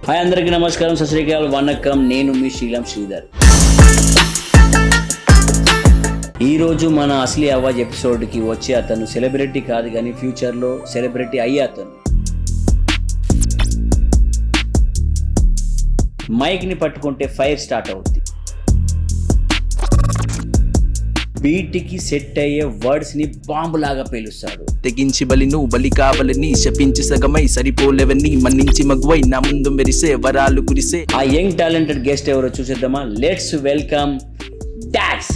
Hi అందరికీ నమస్కారం, సత్ శ్రీ అకాల్, వనక్కం. నేను మీ శ్రీలం శ్రీధర్. ఈరోజు మన అసలీ అవాజ్ ఎపిసోడ్కి వచ్చి అతను సెలబ్రిటీ కాదు కానీ ఫ్యూచర్లో సెలబ్రిటీ అయ్యే అతను. మైక్ని పట్టుకుంటే ఫైర్ స్టార్ట్ అవుతుంది. బీట్కి సెట్ అయ్యే వర్డ్స్ని బాంబులాగా పేలుస్తాడు. తెగించి బలి నువ్వు బలి కావాలని శపించి సగమై సరిపోలేవని మన్నించి మగువై నా ముందు మెరిసే వరాలు కురిసే. ఆ యంగ్ టాలెంటెడ్ గెస్ట్ ఎవరో చూసేద్దామా? Let's welcome Dax.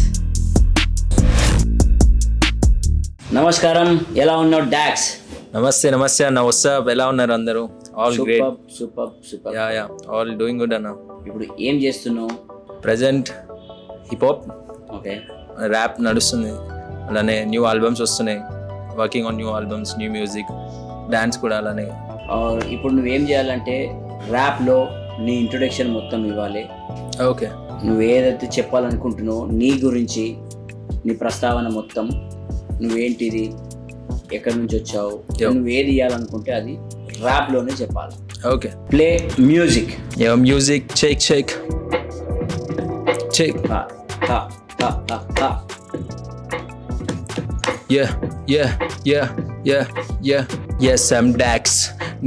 నమస్కారం, ఎలా ఉన్నావు డాక్స్? నమస్తే అన్న. వాట్సాప్, ఎలా ఉన్నారు అందరూ? All great. Super. Yeah all doing good అన్న. ఇప్పుడు ఏం చేస్తున్నావు? Present hip hop, okay, rap నడుస్తుంది. అలానే న్యూ ఆల్బమ్స్ వస్తున్నాయి. Working on new albums, new music, dance కూడా అలానే. ఇప్పుడు నువ్వేం చేయాలంటే ర్యాప్లో నీ ఇంట్రొడక్షన్ మొత్తం ఇవ్వాలి. ఓకే, నువ్వు ఏదైతే చెప్పాలనుకుంటున్నావో నీ గురించి, నీ ప్రస్తావన మొత్తం, నువ్వేంటిది, ఎక్కడి నుంచి వచ్చావు, నువ్వు ఏది ఇవ్వాలనుకుంటే అది ర్యాప్లోనే చెప్పాలి. Okay, play music. Music check check check. Yes, I'm Dax.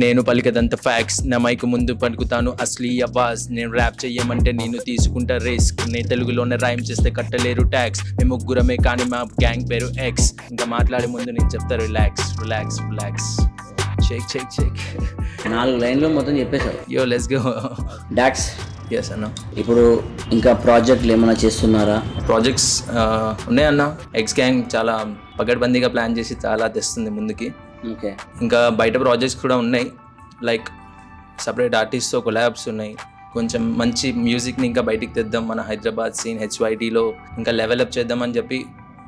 నేను పలికదంత ఫ్యాక్స్. నా మైకు ముందు పలుకుతాను అసలీ అవాజ్. నేను ర్యాప్ చెయ్యమంటే నేను తీసుకుంటా రిస్క్. నేను తెలుగులోనే రైమ్ చేస్తే కట్టలేరు ట్యాక్స్. మేము ముగ్గురమే కానీ మా గ్యాంగ్ పేరు ఎక్స్. ఇంకా మాట్లాడే ముందు నేను చెప్తా రిలాక్స్. షేక్ 4 లైన్లో మొత్తం చెప్పేశావు. Yo let's go docs. Yes అన్న. ఇప్పుడు ఇంకా ప్రాజెక్టులు ఏమైనా చేస్తున్నారా? ప్రాజెక్ట్స్ ఉన్నాయన్న. ఎక్స్ గ్యాంగ్ చాలా పకడ్బందీగా ప్లాన్ చేసి చాలా తెస్తుంది ముందుకి. ఓకే, ఇంకా బయట ప్రాజెక్ట్స్ కూడా ఉన్నాయి. లైక్ సపరేట్ ఆర్టిస్ట్తో కొలాబ్స్ ఉన్నాయి. కొంచెం మంచి మ్యూజిక్ని ఇంకా బయటికి తెద్దాం. మన హైదరాబాద్ సీన్ హెచ్వైటీలో ఇంకా లెవెలప్ చేద్దామని చెప్పి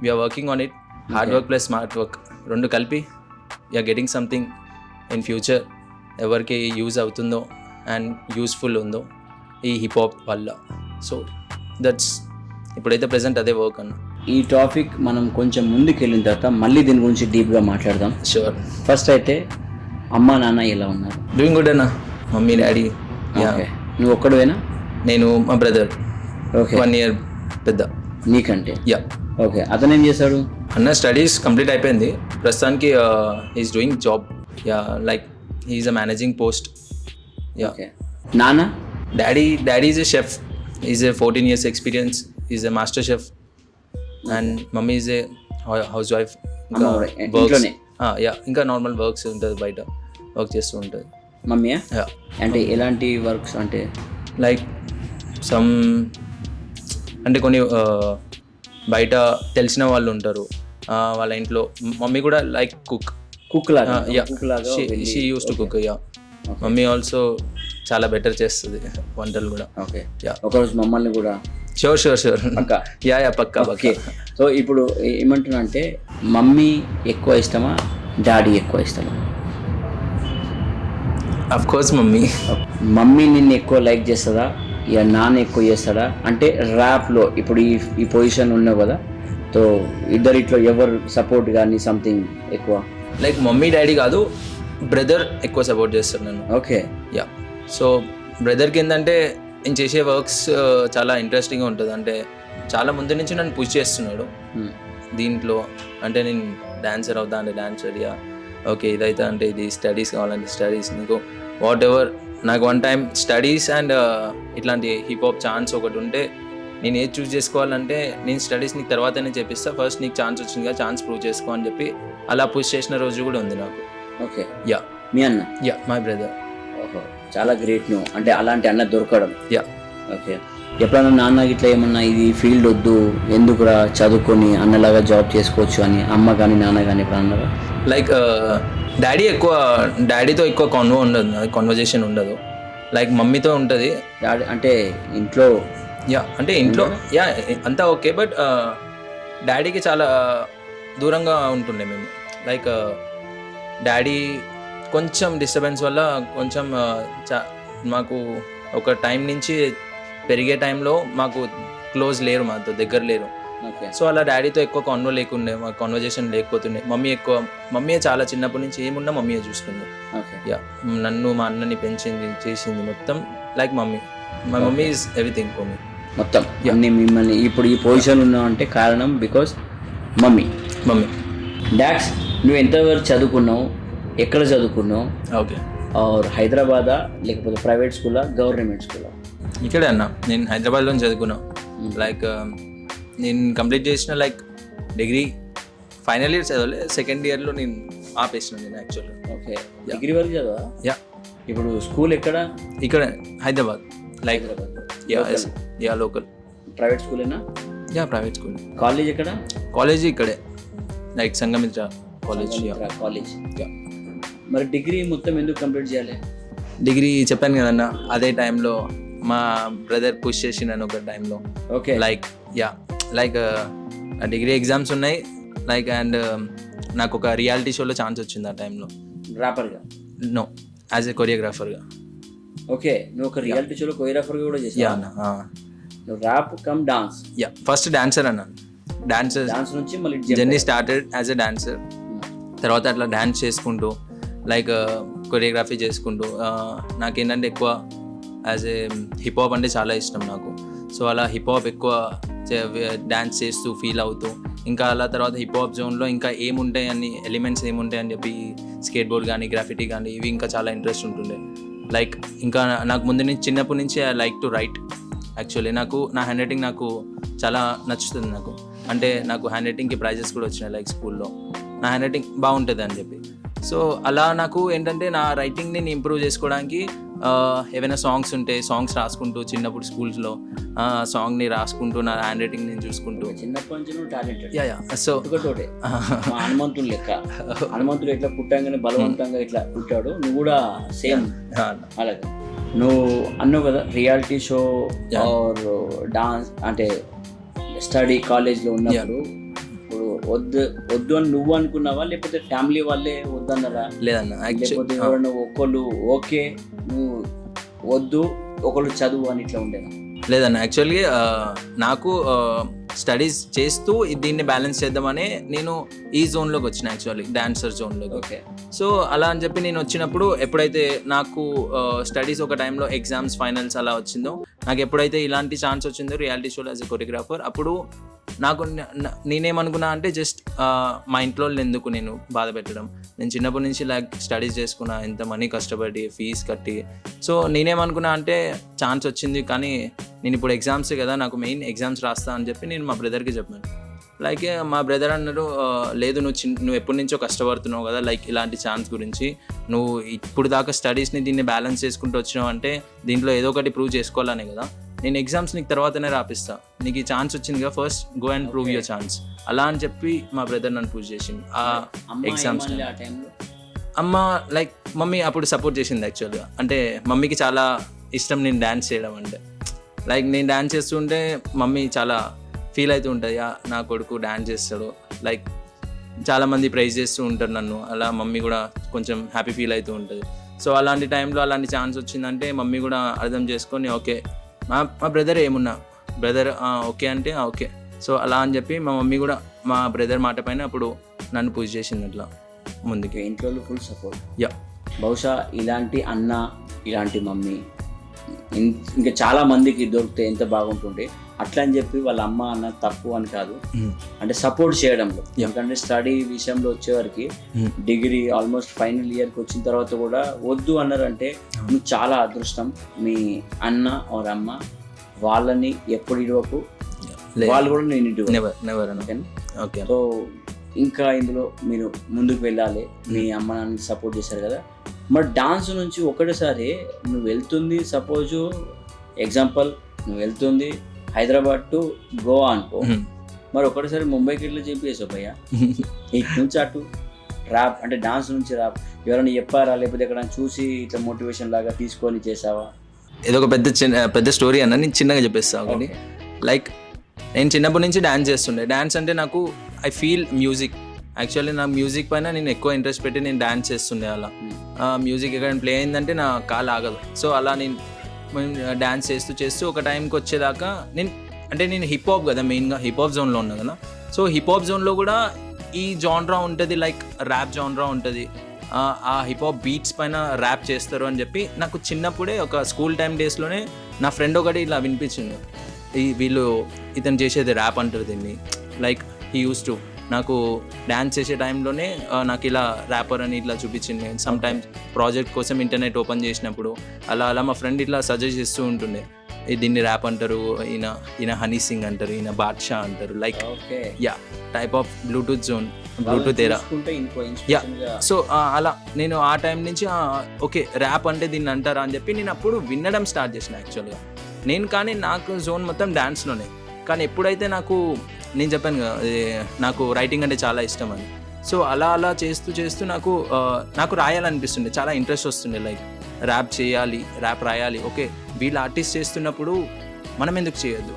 we're working on it. Hard work plus smart work రెండు కలిపి we're getting something in future ఎవరికి యూజ్ అవుతుందో అండ్ యూస్ఫుల్ ఉందో ఈ హిప్ హాప్ వల్ల. సో దట్స్ ఇప్పుడైతే ప్రెసెంట్ అదే వర్క్ అన్న. ఈ టాపిక్ మనం కొంచెం ముందుకు వెళ్ళిన తర్వాత మళ్ళీ దీని గురించి డీప్గా మాట్లాడదాం. షూర్. ఫస్ట్ అయితే అమ్మ నాన్న ఎలా ఉన్నారు? డూయింగ్ గుడ్ అన్న. Mummy daddy. ఓకే, నువ్వు ఒక్కడువేనా? నేను మా బ్రదర్. ఓకే, 1 year పెద్ద నీకంటే. యా. ఓకే, అతను ఏం చేశాడు? అన్న స్టడీస్ కంప్లీట్ అయిపోయింది. ప్రస్తుతానికి is doing job. Yeah, like he's a managing post. Yeah. Okay, నాన్న? Daddy is a chef. Is a 14 years experience. Is a master chef. And mummy is a housewife. ఇంకా works, ఇంకా normal works ఉంటుంది, బయట work చేస్తూ ఉంటుంది. మమ్మీయా? అంటే ఎలాంటి works? అంటే లైక్ సమ్ అంటే కొన్ని బయట తెలిసిన వాళ్ళు ఉంటారు వాళ్ళ ఇంట్లో. మమ్మీ కూడా లైక్ కుక్ లాగా. She use to cook. Yeah, mummy also చాలా బెటర్ చేస్తుంది వంటలు కూడా. ఓకే, ఒకరోజు మమ్మల్ని కూడా. షూర్ పక్కా. పక్కా. ఓకే, సో ఇప్పుడు ఏమంటున్నా అంటే మమ్మీ ఎక్కువ ఇష్టమా, డాడీ ఎక్కువ ఇష్టమా? Of course mummy. మమ్మీ నిన్ను ఎక్కువ లైక్ చేస్తుందా, ఇక నాన్న ఎక్కువ చేస్తాడా? అంటే ర్యాప్లో ఇప్పుడు ఈ పొజిషన్ ఉన్నావు కదా, సో ఇద్దరిట్లో ఎవరు సపోర్ట్ కానీ సంథింగ్ ఎక్కువ? లైక్ మమ్మీ డాడీ కాదు, బ్రదర్ ఎక్కువ సపోర్ట్ చేస్తారు నన్ను. Okay, yeah. సో బ్రదర్కి ఏంటంటే నేను చేసే వర్క్స్ చాలా ఇంట్రెస్టింగ్గా ఉంటుంది. అంటే చాలా ముందు నుంచి నన్ను పుష్ చేస్తున్నాడు దీంట్లో. అంటే నేను డాన్సర్ అవుతా అంటే డాన్సర్. యా, ఓకే, ఇదైతే అంటే ఇది, స్టడీస్ కావాలంటే స్టడీస్, నీకు వాట్ ఎవర్. నాకు వన్ టైం స్టడీస్ అండ్ ఇట్లాంటి హిప్ హాప్ ఛాన్స్ ఒకటి ఉంటే నేను ఏది చూస్ చేసుకోవాలంటే నేను స్టడీస్ నీకు తర్వాతనే చేపిస్తా, ఫస్ట్ నీకు ఛాన్స్ వచ్చింది కదా, ఛాన్స్ ప్రూవ్ చేసుకో అని చెప్పి అలా పుష్ చేసిన రోజు కూడా ఉంది నాకు. Okay, yeah. మీ అన్న? Yeah, my brother. ఓహో, చాలా గ్రేట్ నువ్వు, అంటే అలాంటి అన్న దొరకడం. యా. ఓకే, ఎప్పుడన్నా నాన్న ఇట్లా ఏమన్నా ఇది ఫీల్డ్ వద్దు, ఎందుకురా చదువుకొని అన్నలాగా జాబ్ చేసుకోవచ్చు అని అమ్మ కానీ నాన్న కానీ ఎప్పుడు అన్నారా? లైక్ డాడీతో ఎక్కువ కాన్వర్జేషన్ ఉండదు. లైక్ మమ్మీతో ఉంటుంది. డాడీ అంటే ఇంట్లో. యా, అంటే ఇంట్లో యా అంతా ఓకే, బట్ డాడీకి చాలా దూరంగా ఉంటుండే మేము. లైక్ డాడీ కొంచెం డిస్టర్బెన్స్ వల్ల కొంచెం మాకు ఒక టైం నుంచి పెరిగే టైంలో మాకు క్లోజ్ లేరు, మాతో దగ్గర లేరు. ఓకే. సో అలా డాడీతో ఎక్కువ కాన్వర్జేషన్ లేకపోతుండే. మమ్మీయే చాలా చిన్నప్పటి నుంచి ఏమున్నా మమ్మీయే చూసుకుంది. ఓకే. యా, నన్ను మా అన్నని పెంచింది, చేసింది మొత్తం like mummy. My mummy is everything for me. మొత్తం అన్ని మిమ్మల్ని ఇప్పుడు ఈ పొజిషన్ ఉన్నావు అంటే కారణం బికాస్ మమ్మీ. డాడ్స్, నువ్వు ఎంతవరకు చదువుకున్నావు, ఎక్కడ చదువుకున్నావు? ఓకే. ఆర్ హైదరాబాదా లేకపోతే ప్రైవేట్ స్కూలా, గవర్నమెంట్ స్కూలా? ఇక్కడే అన్న, నేను హైదరాబాద్లో చదువుకున్నా. లైక్ నేను కంప్లీట్ చేసిన లైక్ డిగ్రీ ఫైనల్ ఇయర్ చదవలే, సెకండ్ ఇయర్లో నేను ఆపేసిన నేను యాక్చువల్గా. ఓకే. డిగ్రీ వరకు చదవా? యా. ఇప్పుడు స్కూల్ ఎక్కడ? ఇక్కడ Hyderabad. Like yeah local. Private స్కూలేనా? Yeah, private school. కాలేజ్ ఎక్కడ? కాలేజ్ ఇక్కడే, లైక్ సంగమిత్ర కాలేజ్. కాలేజ్. మరి డిగ్రీ మొత్తం ఎందుకు కంప్లీట్ చేయాలి? డిగ్రీ చెప్పాను కదన్న, అదే టైంలో మా బ్రదర్ పుష్ చేసి నన్ను ఒక టైంలో. ఓకే. లైక్ డిగ్రీ ఎగ్జామ్స్ ఉన్నాయి లైక్, అండ్ నాకు ఒక రియాలిటీ షోలో ఛాన్స్ వచ్చింది ఆ టైంలో. ర్యాపర్గా? నో, యాజ్ ఎ కొరియోగ్రాఫర్గా. ఓకే. నువ్వు ఒక రియాలిటీ షోలో కొరియోగ్రాఫర్గా కూడా చేసావు? యా అన్న. నువ్వు rap come dance? Yeah, first dancer అన్న. డాన్స్ నుంచి మళ్ళీ journey started as a dancer. తర్వాత అట్లా డాన్స్ చేసుకుంటూ లైక్ కొరియోగ్రఫీ చేసుకుంటూ నాకేంటంటే ఎక్కువ యాజ్ ఏ హిప్ హాప్ అంటే చాలా ఇష్టం నాకు. సో అలా హిప్ హాప్ ఎక్కువ డ్యాన్స్ చేస్తూ ఫీల్ అవుతూ, ఇంకా అలా తర్వాత హిప్ హాప్ జోన్లో ఇంకా ఏముంటాయి అన్ని ఎలిమెంట్స్ ఏముంటాయి అని చెప్పి స్కేట్ బోర్డ్ కానీ గ్రాఫిటీ కానీ ఇవి ఇంకా చాలా ఇంట్రెస్ట్ ఉంటుండే. లైక్ ఇంకా నాకు ముందు నుంచి చిన్నప్పటి నుంచి I like to right. Actually నాకు నా హ్యాండ్ రైటింగ్ నాకు చాలా నచ్చుతుంది. అంటే నాకు హ్యాండ్ రైటింగ్కి ప్రైజెస్ కూడా వచ్చినాయి లైక్ స్కూల్లో. నా హ్యాండ్ రైటింగ్ బాగుంటుంది అని చెప్పి. సో అలా నాకు ఏంటంటే నా రైటింగ్ని నేను ఇంప్రూవ్ చేసుకోవడానికి ఏవైనా సాంగ్స్ ఉంటే సాంగ్స్ రాసుకుంటూ, చిన్నప్పుడు స్కూల్స్లో సాంగ్ని రాసుకుంటూ నా హ్యాండ్ రైటింగ్ నేను చూసుకుంటూ. చిన్నప్పటి నుంచి నువ్వు టాలెంటెడ్. యా. సో హనుమంతుడు లెక్క. హనుమంతుడు ఎట్లా పుట్టంగానే బలవంతంగా ఇట్లా పుట్టాడు, నువ్వు కూడా సేమ్ అలాగే. నువ్వు అన్నావు కదా రియాలిటీ షో ఆర్ డాన్స్ అంటే స్టడీ కాలేజ్లో ఉన్నప్పుడు ఇప్పుడు వద్దు అని నువ్వు అనుకున్నావా, లేకపోతే ఫ్యామిలీ వాళ్ళే వద్దన్నారా? లేదన్న, లేకపోతే ఎవరన్నా ఒకళ్ళు ఓకే నువ్వు వద్దు ఒకళ్ళు చదువు అని ఇట్లా ఉండేనా? లేదన్న, యాక్చువల్లీ నాకు స్టడీస్ చేస్తూ దీన్ని బ్యాలెన్స్ చేద్దామనే నేను ఈ జోన్లోకి వచ్చిన, యాక్చువల్లీ డాన్సర్ జోన్లోకి. ఓకే. సో అలా అని చెప్పి నేను వచ్చినప్పుడు ఎప్పుడైతే నాకు స్టడీస్ ఒక టైంలో ఎగ్జామ్స్ ఫైనల్స్ అలా వచ్చిందో, నాకు ఎప్పుడైతే ఇలాంటి ఛాన్స్ వచ్చిందో రియాలిటీ షోలో యాజ్ ఎ కొరియోగ్రాఫర్, అప్పుడు నాకు నేనేమనుకున్నా అంటే జస్ట్ మా ఇంట్లో ఎందుకు నేను బాధ పెట్టడం, నేను చిన్నప్పటి నుంచి లైక్ స్టడీస్ చేసుకున్నా, ఎంత మనీ కష్టపడి ఫీజు కట్టి. సో నేనేమనుకున్నా అంటే ఛాన్స్ వచ్చింది కానీ నేను ఇప్పుడు ఎగ్జామ్స్ కదా, నాకు మెయిన్ ఎగ్జామ్స్ రాస్తా అని చెప్పి నేను మా బ్రదర్కి చెప్పాను. లైక్ మా బ్రదర్ అన్నారు, లేదు నువ్వు ఎప్పటి నుంచో కష్టపడుతున్నావు కదా, లైక్ ఇలాంటి ఛాన్స్ గురించి నువ్వు ఇప్పుడు దాకా స్టడీస్ని దీన్ని బ్యాలెన్స్ చేసుకుంటూ వచ్చినావు అంటే దీంట్లో ఏదో ఒకటి ప్రూవ్ చేసుకోవాలనే కదా, నేను ఎగ్జామ్స్ నీకు తర్వాతనే రాపిస్తా, నీకు ఈ ఛాన్స్ వచ్చింది కదా, first go and prove your chance అలా అని చెప్పి మా బ్రదర్ నన్ను పూజ చేసింది ఆ ఎగ్జామ్స్. అమ్మ లైక్ మమ్మీ అప్పుడు సపోర్ట్ చేసింది యాక్చువల్గా. అంటే మమ్మీకి చాలా ఇష్టం నేను డ్యాన్స్ చేయడం అంటే. లైక్ నేను డ్యాన్స్ చేస్తుంటే మమ్మీ చాలా ఫీల్ అవుతూ ఉంటుంది, నా కొడుకు డ్యాన్స్ చేస్తాడు, లైక్ చాలామంది ప్రైజ్ చేస్తూ ఉంటారు నన్ను, అలా మమ్మీ కూడా కొంచెం హ్యాపీ ఫీల్ అవుతూ ఉంటుంది. సో అలాంటి టైంలో అలాంటి ఛాన్స్ వచ్చిందంటే మమ్మీ కూడా అర్థం చేసుకొని ఓకే, మా బ్రదర్ ఏమున్నా బ్రదర్ ఓకే అంటే ఓకే. సో అలా అని చెప్పి మా మమ్మీ కూడా మా బ్రదర్ మాట పైన అప్పుడు నన్ను పూజ చేసింది అట్లా ముందుకి. ఇంట్లో ఫుల్ సపోర్ట్. యా. బహుశా ఇలాంటి అన్న ఇలాంటి మమ్మీ ఇంకా చాలా మందికి దొరికితే ఎంత బాగుంటుండే. అట్లా అని చెప్పి వాళ్ళ అమ్మ అన్న తప్పు అని కాదు, అంటే సపోర్ట్ చేయడంలో. ఎందుకంటే స్టడీ విషయంలో వచ్చేవారికి డిగ్రీ ఆల్మోస్ట్ ఫైనల్ ఇయర్కి వచ్చిన తర్వాత కూడా వద్దు అన్నారంటే నువ్వు చాలా అదృష్టం. మీ అన్న ఆర్ అమ్మ వాళ్ళని ఎప్పుడు ఇవ్వకు, వాళ్ళు కూడా నేను ఇవ్వను. సో ఇంకా ఇందులో మీరు ముందుకు వెళ్ళాలి, మీ అమ్మ నాన్న సపోర్ట్ చేశారు కదా. మరి డాన్స్ నుంచి ఒకటేసారి నువ్వు వెళ్తుంది, సపోజు ఎగ్జాంపుల్ నువ్వు వెళ్తుంది హైదరాబాద్ టు గోవా అనుకో, మరి ఒకటేసారి ముంబైకి ఇట్లా చెప్పేసావు భయ్య, ఇటు నుంచి అటు ర్యాప్ అంటే డాన్స్ నుంచి ర్యాప్ ఎవరైనా చెప్పారా, లేకపోతే ఎక్కడ చూసి ఇట్లా మోటివేషన్ లాగా తీసుకొని చేసావా? ఏదో ఒక పెద్ద స్టోరీ అన్న, నేను చిన్నగా చెప్పేస్తాను. లైక్ నేను చిన్నప్పటి నుంచి డ్యాన్స్ చేస్తుండే. డ్యాన్స్ అంటే నాకు ఐ ఫీల్ మ్యూజిక్, యాక్చువల్లీ నా మ్యూజిక్ పైన నేను ఎక్కువ ఇంట్రెస్ట్ పెట్టి నేను డ్యాన్స్ చేస్తుండే. అలా మ్యూజిక్ ఎక్కడ ప్లే అయిందంటే నా కాలు ఆగదు. సో అలా నేను డ్యాన్స్ చేస్తూ ఒక టైంకి వచ్చేదాకా నేను అంటే నేను హిప్ హాప్ కదా మెయిన్గా హిప్ హాప్ జోన్లో ఉన్నా కదా. సో హిప్ హాప్ జోన్లో కూడా ఈ జాన్రా ఉంటుంది, లైక్ ర్యాప్ జాన్రా ఉంటుంది. ఆ హిప్ హాప్ బీట్స్ పైన ర్యాప్ చేస్తారు అని చెప్పి నాకు చిన్నప్పుడే ఒక స్కూల్ టైం డేస్లోనే నా ఫ్రెండ్ ఒకటి ఇలా వినిపించింది, వీళ్ళు ఇతను చేసేది ర్యాప్ అంటారు దీన్ని, లైక్ హీ యూస్ టు. నాకు డ్యాన్స్ చేసే టైంలోనే నాకు ఇలా ర్యాపర్ అని ఇట్లా చూపించింది. సమ్ టైమ్స్ ప్రాజెక్ట్ కోసం ఇంటర్నెట్ ఓపెన్ చేసినప్పుడు అలా మా ఫ్రెండ్ ఇట్లా సజెస్ట్ చేస్తూ ఉంటుండే, దీన్ని ర్యాప్ అంటారు, ఈయన హనీ సింగ్ అంటారు, ఈయన బాద్షా అంటారు, like yeah type of Bluetooth zone, Bluetooth ఎరా. యా సో అలా నేను ఆ టైం నుంచి ఓకే ర్యాప్ అంటే దీన్ని అంటారా అని చెప్పి నేను అప్పుడు వినడం స్టార్ట్ చేసిన యాక్చువల్గా నేను. కానీ నాకు జోన్ మొత్తం డ్యాన్స్లోనే. కానీ ఎప్పుడైతే నేను చెప్పాను కదా నాకు రైటింగ్ అంటే చాలా ఇష్టం అని, సో అలా చేస్తూ నాకు రాయాలనిపిస్తుండే, చాలా ఇంట్రెస్ట్ వస్తుండే, లైక్ ర్యాప్ చేయాలి, ర్యాప్ రాయాలి. ఓకే వీళ్ళు ఆర్టిస్ట్ చేస్తున్నప్పుడు మనం ఎందుకు చేయొద్దు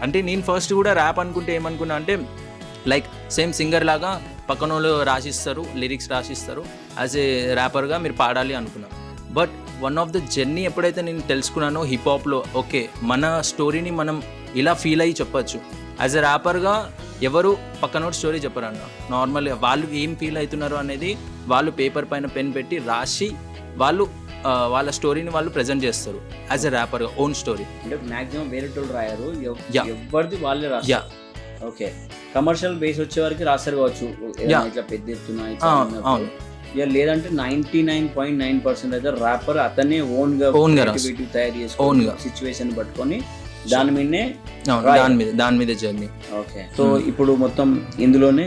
అంటే నేను ఫస్ట్ కూడా ర్యాప్ అనుకుంటే ఏమనుకున్నా అంటే లైక్ సేమ్ సింగర్ లాగా పక్కన వాళ్ళు రాసిస్తారు, లిరిక్స్ రాసిస్తారు, యాజ్ ఏ ర్యాపర్గా మీరు పాడాలి అనుకున్నా. But one of the journey ఎప్పుడైతే నేను తెలుసుకున్నానో హిప్ హాప్లో, ఓకే మన స్టోరీని మనం ఇలా ఫీల్ అయ్యి చెప్పచ్చు. యాజ్ ఎ ర్యాపర్గా ఎవరు పక్కనోటి స్టోరీ చెప్పరన్న, నార్మల్గా వాళ్ళు ఏం ఫీల్ అవుతున్నారు అనేది వాళ్ళు పేపర్ పైన పెన్ పెట్టి రాసి వాళ్ళు వాళ్ళ స్టోరీని వాళ్ళు ప్రజెంట్ చేస్తారు యాజ్ ఎ ర్యాపర్గా, ఓన్ స్టోరీ. అంటే మ్యాక్సిమం వేరే వాళ్ళు రాయరు, ఎవరిది వాళ్ళే రాస్తారు. ఓకే కమర్షియల్ బేస్ వచ్చే వరకు రాస్తారు కావచ్చు, ఇట్లా పెద్ద ఎత్తున. లేదంటే 99.9% అయితే ర్యాపర్ అతనే ఓన్గా తయారు చేసుకొని సిచ్యువేషన్ పట్టుకొని దాని మీద జర్నీ. ఓకే సో ఇప్పుడు మొత్తం ఇందులోనే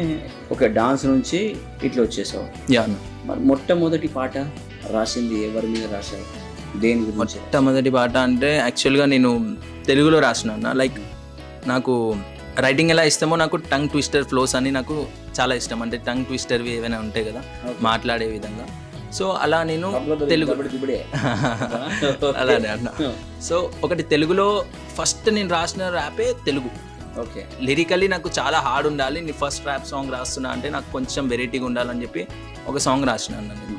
ఒక డాన్స్ నుంచి ఇట్లా వచ్చేసావు. మరి మొట్టమొదటి పాట రాసింది ఎవరి మీద రాశావు, దేని గురించి? మొట్టమొదటి పాట అంటే యాక్చువల్గా నేను తెలుగులో రాసిన. లైక్ నాకు రైటింగ్ ఎలా ఇష్టమో నాకు టంగ్ ట్విస్టర్ ఫ్లోస్ అని నాకు చాలా ఇష్టం. అంటే టంగ్ ట్విస్టర్వి ఏమైనా ఉంటాయి కదా మాట్లాడే విధంగా, సో అలా నేను తెలుగు అలానే అన్న. సో ఒకటి తెలుగులో ఫస్ట్ నేను రాసిన ర్యాపే తెలుగు. ఓకే లిరికల్లీ నాకు చాలా హార్డ్ ఉండాలి, నీ ఫస్ట్ ర్యాప్ సాంగ్ రాస్తున్నా అంటే నాకు కొంచెం వెరైటీగా ఉండాలని చెప్పి ఒక సాంగ్ రాసిన అన్న నేను.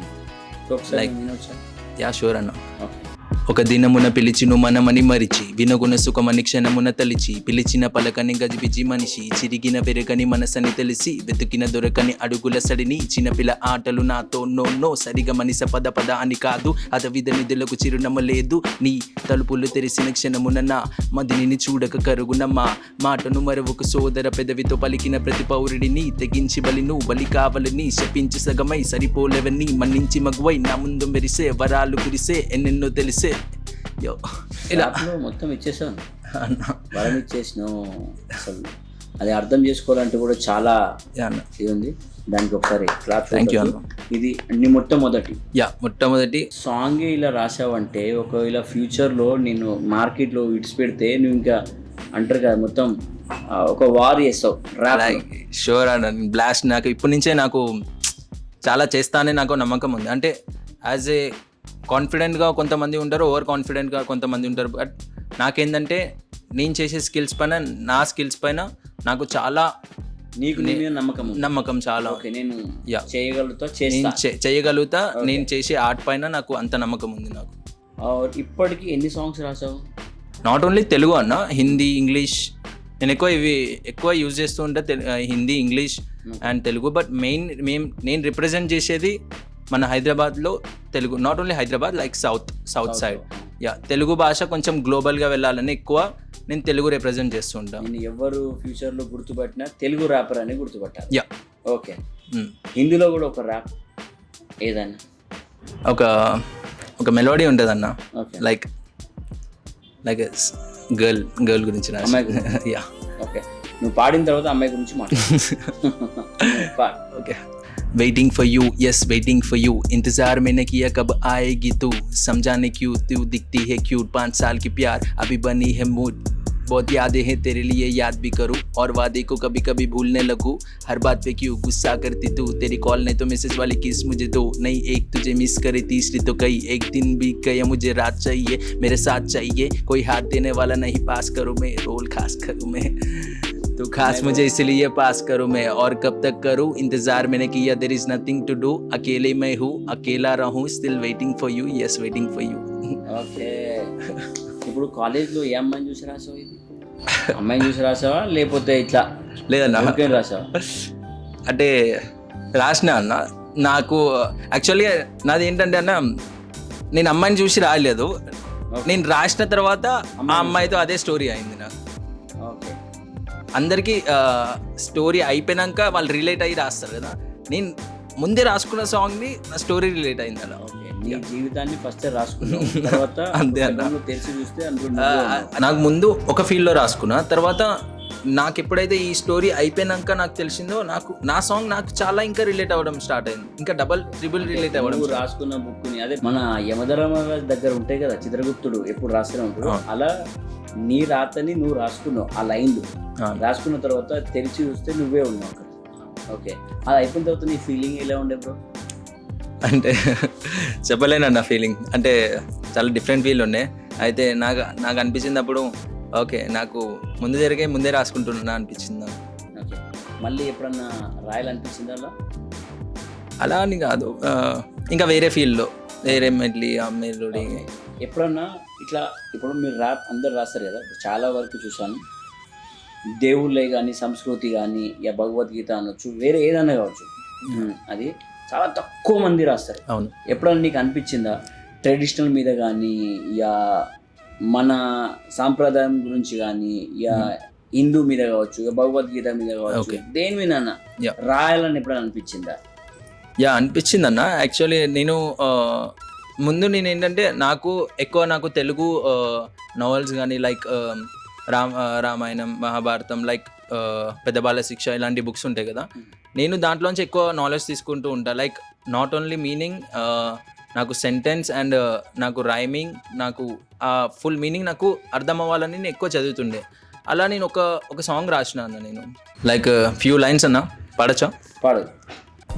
లైక్ యా షూర్ అన్న. ఒక దినమున పిలిచిను మనమని మరిచి, వినగున సుఖమని క్షణమున తలిచి, పిలిచిన పలకని గజిబిజి మనిషి, చిరిగిన పెరగని మనసని తెలిసి, వెతుకిన దొరకని అడుగుల సడిని, చిన్నపిల్ల ఆటలు నాతో నో సరిగా మనిష పద అని కాదు, అదవిధ నిధులకు చిరునమ్మ లేదు, నీ తలుపులు తెరిసిన క్షణమున నా మదిని చూడక కరుగునమ్మా, మాటను మరొక సోదర పెదవితో పలికిన ప్రతి పౌరుడిని, తెగించి బలిను బలి కావాలని శపించి సగమై సరిపోలేవని మన్నించి మగువై నా ముందు మెరిసే వరాలు కురిసే ఎన్నెన్నో తెలిసే. ఇలా మొత్తం ఇచ్చేసాను, వరం ఇచ్చేసినావు. అసలు అది అర్థం చేసుకోవాలంటే కూడా చాలా ఇది ఉంది. దానికి ఒకసారి క్లాప్. ఇది నీ మొట్టమొదటి సాంగ్ ఇలా రాసావంటే ఒకవేళ ఫ్యూచర్లో నేను మార్కెట్లో ఇడిచి పెడితే నువ్వు ఇంకా అంటారు కదా మొత్తం ఒక వార్ చేస్తావు ర్యాప్. షూర్ అన్న, బ్లాస్ట్. నాకు ఇప్పటి నుంచే నాకు చాలా చేస్తానే నాకు నమ్మకం ఉంది. అంటే యాజ్ ఏ కాన్ఫిడెంట్గా కొంతమంది ఉంటారు, ఓవర్ కాన్ఫిడెంట్గా కొంతమంది ఉంటారు. బట్ నాకేంటంటే నేను చేసే స్కిల్స్ పైన, నా స్కిల్స్ పైన నాకు చాలా నమ్మకం చాలా. నేను చేయగలుగుతా, నేను చేసే ఆర్ట్ పైన నాకు అంత నమ్మకం ఉంది. నాకు ఇప్పటికి ఎన్ని సాంగ్స్ రాసావు? నాట్ ఓన్లీ తెలుగు అన్న, హిందీ, ఇంగ్లీష్. నేను ఎక్కువ యూజ్ చేస్తూ ఉంటా, Hindi, English and Telugu. But నేను రిప్రజెంట్ చేసేది మన హైదరాబాద్లో Telugu. Not only Hyderabad, like south side. Yeah Telugu భాష కొంచెం గ్లోబల్గా వెళ్ళాలని ఎక్కువ నేను తెలుగు రిప్రజెంట్ చేస్తూ ఉంటాను. నేను ఎవరు ఫ్యూచర్లో గుర్తుపట్టినా తెలుగు ర్యాపర్ అని గుర్తుపట్టాను. Yeah okay. హిందీలో కూడా ఒక ర్యాప్ ఏదైనా ఒక మెలోడీ ఉంటుంది అన్న, లైక్ గర్ల్ గురించి. యా ఓకే, నువ్వు పాడిన తర్వాత అమ్మాయి గురించి మాట్లాడు. Okay. Waiting for you, yes waiting for you, इंतजार मैंने किया कब आएगी तू, समझाने क्यों तू दिखती है क्यूट, 5 साल की प्यार अभी बनी है मूड, बहुत यादें हैं तेरे लिए याद भी करूं, और वादे को कभी कभी भूलने लगूं, हर बात पे क्यों गुस्सा करती तू, तेरी कॉल ने तो मैसेज वाली किस मुझे दो, नहीं एक तुझे मिस करे तीसरी तो कई, एक दिन भी गया मुझे रात चाहिए, मेरे साथ चाहिए, कोई हाथ देने वाला नहीं, पास करूं मैं, रोल खास करूं मैं, तो खास मुझे इसलिए पास करूं मैं, और कब तक करूं इंतजार मैंने किया, there is nothing to do, अकेले मैं हूं अकेला रहूं, still waiting for you, yes waiting for you. Okay, ఇప్పుడు కాలేజ్లో ఏ అమ్మాయిని చూసి రాసావు? ఇది అమ్మాయిని చూసి రాసావా లేకపోతే ఇట్లా లేదన్నా, ఊరికే రాసావా? అంటే రాసిన అన్న. నాకు యాక్చువల్గా నాది ఏంటంటే అన్న, నేను అమ్మాయిని చూసి రాయలేదు, నేను రాసిన తర్వాత ఆ అమ్మాయితో అదే స్టోరీ అయింది నాకు. ఓకే. అందరికీ స్టోరీ అయిపోయినాక వాళ్ళు రిలేట్ అయ్యి రాస్తారు కదా, నేను ముందే రాసుకున్న సాంగ్ని నా స్టోరీ రిలేట్ అయింది అలా. ఓకే, నీ జీవితాన్ని ఫస్ట్ రాసుకున్నావు, తర్వాత అంతే అన్న. తెలిసి చూస్తే నాకు ముందు ఒక ఫీల్డ్లో రాసుకున్నా, తర్వాత నాకు ఎప్పుడైతే ఈ స్టోరీ అయిపోయినాక నాకు తెలిసిందో, నాకు నా సాంగ్ నాకు చాలా ఇంకా రిలేట్ అవ్వడం స్టార్ట్ అయింది, ఇంకా డబల్ ట్రిపుల్ రిలేట్ అవ్వడం. నువ్వు రాసుకున్న బుక్ ని, అదే మన యమధర్మరాజు దగ్గర ఉంటాయి కదా చిత్రగుప్తుడు ఎప్పుడు రాస్తూనే ఉంటాడు, అలా నీ రాతని నువ్వు రాసుకున్నావు ఆ లైన్లు. రాసుకున్న తర్వాత తెరిచి చూస్తే నువ్వే ఉన్నావు అక్కడ. ఓకే, అది అయిపోయిన తర్వాత నీ ఫీలింగ్ ఎలా ఉండే బ్రో? అంటే చెప్పలేనన్న ఫీలింగ్, అంటే చాలా డిఫరెంట్ ఫీల్ ఉండే. అయితే నాకు అనిపించింది అప్పుడు, ఓకే నాకు ముందే రాసుకుంటున్నా అనిపించింది. ఓకే, మళ్ళీ ఎప్పుడన్నా రాయాలనిపించిందా అలా? అలా అని కాదు, ఇంకా వేరే ఫీల్డ్లో, వేరే మెలోడీ. ఎప్పుడన్నా ఇట్లా, ఇప్పుడు మీరు ర్యాప్ అందరు రాస్తారు కదా, చాలా వరకు చూశాను, దేవుళ్ళే కానీ సంస్కృతి కానీ యా భగవద్గీత అనొచ్చు, వేరే ఏదైనా కావచ్చు, అది చాలా తక్కువ మంది రాస్తారు. అవును. ఎప్పుడన్నా నీకు అనిపించిందా ట్రెడిషనల్ మీద కానీ, యా మన సాంప్రదాయం గురించి కానీ, యా హిందూ మీద కావచ్చు, భగవద్గీత మీద కావచ్చు, దేని మీద రాయాలని ఎప్పుడైనా అనిపించిందా? అనిపించింది అన్న. యాక్చువల్లీ నేను ముందు ఏంటంటే నాకు తెలుగు నావెల్స్ కానీ, లైక్ రామాయణం, మహాభారతం, లైక్ పెద్ద బాల శిక్ష, ఇలాంటి బుక్స్ ఉంటాయి కదా, నేను దాంట్లోంచి ఎక్కువ నాలెడ్జ్ తీసుకుంటూ ఉంటాను. లైక్ నాట్ ఓన్లీ మీనింగ్, నాకు సెంటెన్స్ అండ్ నాకు రైమింగ్, నాకు ఆ ఫుల్ మీనింగ్ నాకు అర్థం అవ్వాలని నేను ఎక్కువ చదువుతుండే. అలా నేను ఒక సాంగ్ రాసిన అన్న నేను, లైక్ ఫ్యూ లైన్స్ అన్న, పాడచ్చా? పాడు.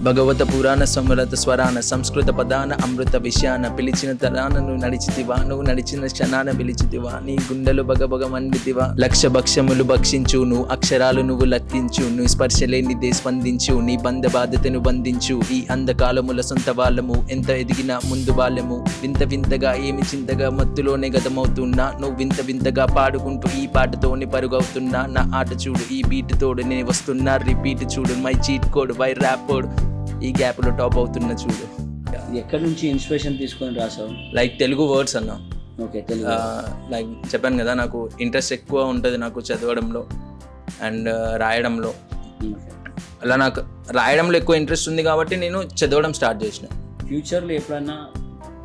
భగవత పురాణ సమరత స్వరాన సంస్కృత పదాన అమృత విషయాన పిలిచిన తరాన నువ్వు నడిచితివా, నువ్వు నడిచిన క్షణాన పిలిచితివా, నీ గుండెలు బగబగ మండితివా, లక్ష భక్ష్యములు భక్షించు, నువ్వు అక్షరాలు నువ్వు లెక్కించు, నువ్వు స్పర్శ లేనిదే స్పందించు, నీ బంధ బాధ్యతను బంధించు, ఈ అంధకాలముల సొంత వాళ్ళము, ఎంత ఎదిగినా ముందు వాళ్ళము, వింత వింతగా ఏమి చింతగా మత్తులోనే గతమవుతున్నా, నువ్వు వింత వింతగా పాడుకుంటూ ఈ పాటతోనే పరుగవుతున్నా, నా ఆట చూడు ఈ బీట్ తోడు నేను వస్తున్నా, రిపీట్ చూడు my cheat code by rap code, ఈ గ్యాప్లో టాప్ అవుతున్నా చూడు. ఎక్కడి నుంచి ఇన్స్పిరేషన్ తీసుకొని రాసావు? లైక్ తెలుగు వర్డ్స్ అన్న. ఓకే, తెలుగు. లైక్ చెప్పాను కదా, నాకు ఇంట్రెస్ట్ ఎక్కువ ఉంటుంది నాకు చదవడంలో అండ్ రాయడంలో. అలా నాకు రాయడంలో ఎక్కువ ఇంట్రెస్ట్ ఉంది కాబట్టి నేను చదవడం స్టార్ట్ చేసిన. ఫ్యూచర్లో ఎప్పుడైనా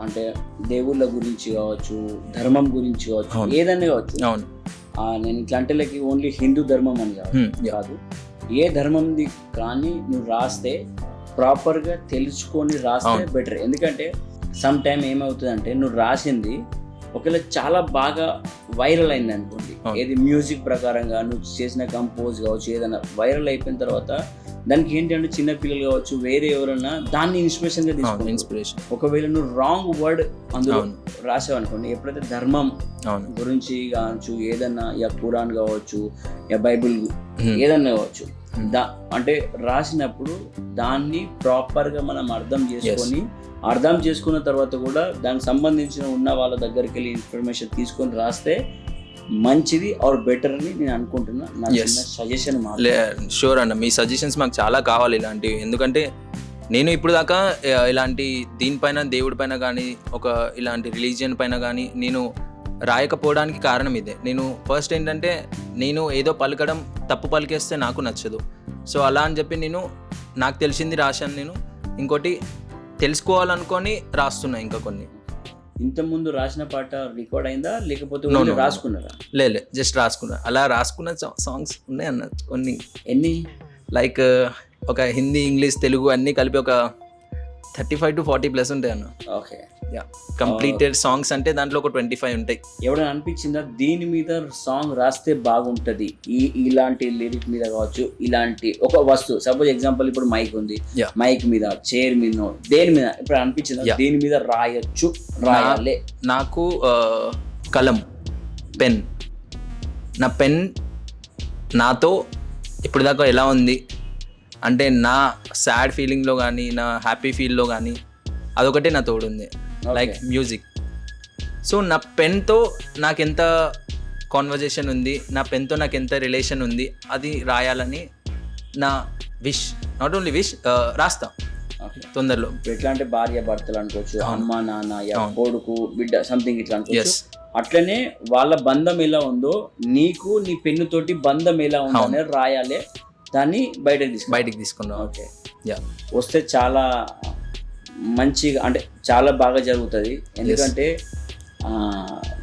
అంటే దేవుళ్ళ గురించి కావచ్చు, ధర్మం గురించి కావచ్చు, ఏదైనా కావచ్చు. అవును. నేను ఇట్లా అంటే లైక్ ఓన్లీ హిందూ ధర్మం అని కాదు, ఏ ధర్మంది కానీ నువ్వు రాస్తే ప్రాపర్గా తెలుసుకొని రాస్తే బెటర్. ఎందుకంటే సమ్ టైమ్ ఏమవుతుందంటే నువ్వు రాసింది ఒకవేళ చాలా బాగా వైరల్ అయింది అనుకోండి, ఏది మ్యూజిక్ ప్రకారంగా నువ్వు చేసిన కంపోజ్ కావచ్చు, ఏదైనా వైరల్ అయిపోయిన తర్వాత దానికి ఏంటంటే చిన్న పిల్లలు కావచ్చు, వేరే ఎవరైనా దాన్ని ఇన్స్పిరేషన్గా తీసుకోవాలి. ఇన్స్పిరేషన్. ఒకవేళ నువ్వు రాంగ్ వర్డ్ అందులో రాసావు అనుకోండి, ఎప్పుడైతే ధర్మం గురించి కావచ్చు, ఏదన్నా యా ఖురాన్ కావచ్చు, యా బైబిల్ ఏదన్నా కావచ్చు, అంటే రాసినప్పుడు దాన్ని ప్రాపర్గా మనం అర్థం చేసుకున్న తర్వాత కూడా దానికి సంబంధించిన ఉన్న వాళ్ళ దగ్గరికి వెళ్ళి ఇన్ఫర్మేషన్ తీసుకొని రాస్తే మంచిది ఆర్ బెటర్ అని నేను అనుకుంటున్నా. నా సజెషన్. షూర్ అన్న, మీ సజెషన్స్ మాకు చాలా కావాలి ఇలాంటివి. ఎందుకంటే నేను ఇప్పుడు దాకా ఇలాంటి దీనిపైన, దేవుడి పైన కానీ, ఒక ఇలాంటి రిలీజియన్ పైన కానీ నేను రాయకపోవడానికి కారణం ఇదే. నేను ఫస్ట్ ఏంటంటే నేను ఏదో పలకడం తప్పు పలికేస్తే నాకు నచ్చదు. సో అలా అని చెప్పి నాకు తెలిసింది రాశాను. నేను ఇంకోటి తెలుసుకోవాలనుకొని రాస్తున్నా ఇంకా కొన్ని. ఇంతకుముందు రాసిన పాట రికార్డ్ అయిందా లేకపోతే రాసుకున్నారా? లేదు, జస్ట్ రాసుకున్నా. అలా రాసుకున్న సాంగ్స్ ఉన్నాయి అన్న కొన్ని. ఎన్ని? లైక్ ఒక హిందీ, ఇంగ్లీష్, తెలుగు అన్నీ కలిపి ఒక 35 to 40 ప్లస్ ఉంటాయి అన్న. ఓకే. కంప్లీటెడ్ సాంగ్స్ అంటే దాంట్లో ఒక 25 ఉంటాయి. ఎవరైనా అనిపించిందా దీని మీద సాంగ్ రాస్తే బాగుంటుంది, ఇలాంటి లిరిక్ మీద కావచ్చు, ఇలాంటి ఒక వస్తువు, సపోజ్ ఎగ్జాంపుల్ ఇప్పుడు మైక్ ఉంది, మైక్ మీద, చైర్ మీద, దేని మీద ఇప్పుడు అనిపించిందా దీని మీద రాయాలి? నాకు కలం, పెన్, నా పెన్ నాతో ఇప్పుడు దాకా ఎలా ఉంది అంటే నా సాడ్ ఫీలింగ్లో కానీ, నా హ్యాపీ ఫీల్లో కానీ అదొకటే నా తోడుంది. Like music. సో నా పెన్తో నాకు ఎంత కాన్వర్జేషన్ ఉంది, నా పెన్తో నాకు ఎంత రిలేషన్ ఉంది అది రాయాలని నా విష్. నాట్ ఓన్లీ విష్, రాస్తా తొందరలో. ఎట్లా అంటే భార్య భర్తలు అనుకోవచ్చు, అమ్మ నాన్న, కొడుకు బిడ్డ, సంథింగ్ ఇట్లా అనుకోవచ్చు. అట్లనే వాళ్ళ బంధం ఎలా ఉందో నీకు నీ పెన్ను తోటి బంధం ఎలా ఉందో అనేది రాయాలి, దాన్ని బయటకు తీసుకున్నాం. ఓకే, వస్తే చాలా మంచిగా, అంటే చాలా బాగా జరుగుతుంది. ఎందుకంటే